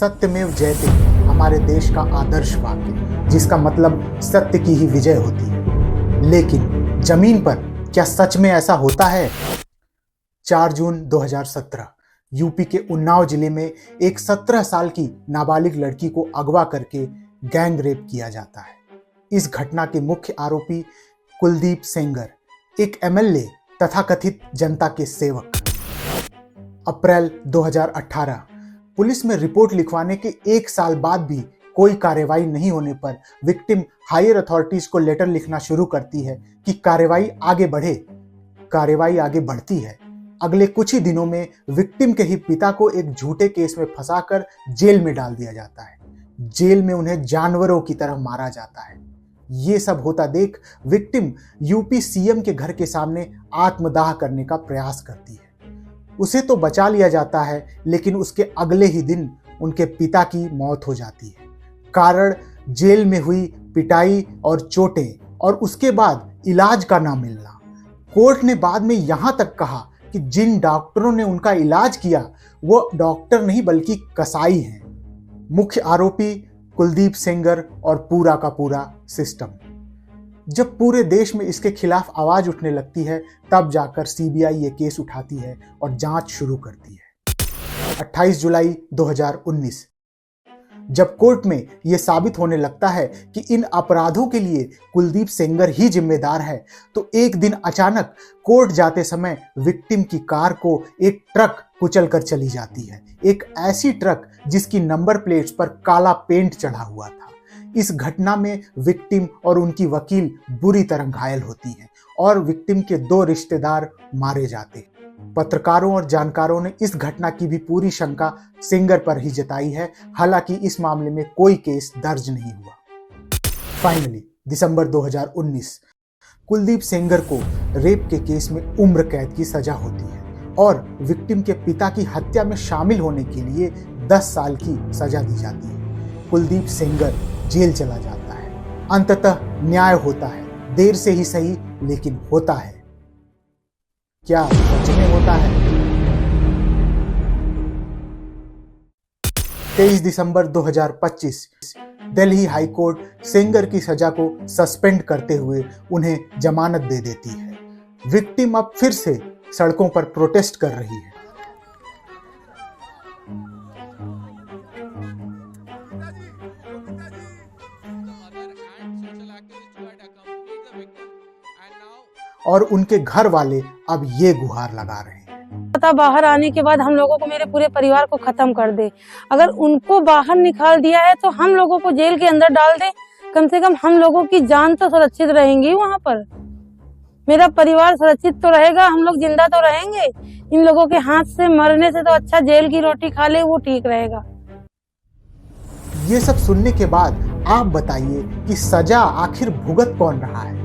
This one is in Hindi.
सत्यमेव जयते हमारे देश का आदर्श वाक्य, जिसका मतलब सत्य की ही विजय होती है। लेकिन जमीन पर क्या सच में ऐसा होता है? 4 जून 2017 यूपी के उन्नाव जिले में एक 17 साल की नाबालिग लड़की को अगवा करके गैंग रेप किया जाता है। इस घटना के मुख्य आरोपी कुलदीप सेंगर, एक एमएलए तथा कथित जनता के सेवक। अप्रैल 2018 पुलिस में रिपोर्ट लिखवाने के 1 साल बाद भी कोई कार्रवाई नहीं होने पर विक्टिम हायर अथॉरिटीज को लेटर लिखना शुरू करती है कि कार्रवाई आगे बढ़े। कार्रवाई आगे बढ़ती है। अगले कुछ ही दिनों में विक्टिम के ही पिता को एक झूठे केस में फंसाकर जेल में डाल दिया जाता है। जेल में उन्हें जानवरों की तरह मारा जाता है। ये सब होता देख विक्टिम यूपी सीएम के घर के सामने आत्मदाह करने का प्रयास करती है। उसे तो बचा लिया जाता है, लेकिन उसके अगले ही दिन उनके पिता की मौत हो जाती है। कारण जेल में हुई पिटाई और चोटें और उसके बाद इलाज का ना मिलना। कोर्ट ने बाद में यहां तक कहा कि जिन डॉक्टरों ने उनका इलाज किया वो डॉक्टर नहीं बल्कि कसाई हैं। मुख्य आरोपी कुलदीप सेंगर और पूरा का पूरा सिस्टम। जब पूरे देश में इसके खिलाफ आवाज उठने लगती है, तब जाकर सीबीआई ये केस उठाती है और जांच शुरू करती है। 28 जुलाई 2019 जब कोर्ट में यह साबित होने लगता है कि इन अपराधों के लिए कुलदीप सेंगर ही जिम्मेदार है, तो एक दिन अचानक कोर्ट जाते समय विक्टिम की कार को एक ट्रक कुचल कर चली जाती है। एक ऐसी ट्रक जिसकी नंबर प्लेट्स पर काला पेंट चढ़ा हुआ था। इस घटना में विक्टिम और उनकी वकील बुरी तरह घायल होती हैं और विक्टिम के 2 रिश्तेदार मारे जाते हैं। पत्रकारों और जानकारों ने इस घटना की भी पूरी शंका सेंगर पर ही जताई है। हालांकि इस मामले में कोई केस दर्ज नहीं हुआ। फाइनली दिसंबर 2019 कुलदीप सेंगर को रेप के केस में उम्र कैद की सजा होती है और विक्टिम के पिता की हत्या में शामिल होने के लिए 10 साल की सजा दी जाती है। कुलदीप सेंगर जेल चला जाता है। अंततः न्याय होता है, देर से ही सही, लेकिन होता है। क्या सच में होता है? 23 दिसंबर 2025 दिल्ली हाई कोर्ट सेंगर की सजा को सस्पेंड करते हुए उन्हें जमानत दे देती है। विक्टिम अब फिर से सड़कों पर प्रोटेस्ट कर रही है। और उनके घर वाले अब ये गुहार लगा रहे हैं। पता बाहर आने के बाद हम लोगों को, मेरे पूरे परिवार को खत्म कर दे। अगर उनको बाहर निकाल दिया है तो हम लोगों को जेल के अंदर डाल दे। कम से कम हम लोगों की जान तो सुरक्षित रहेंगी वहाँ पर। मेरा परिवार सुरक्षित तो रहेगा, हम लोग जिंदा तो रहेंगे। इन लोगों के हाथ से मरने से तो अच्छा जेल की रोटी खा ले, वो ठीक रहेगा। ये सब सुनने के बाद आप बताइए कि सजा आखिर भुगत कौन रहा है?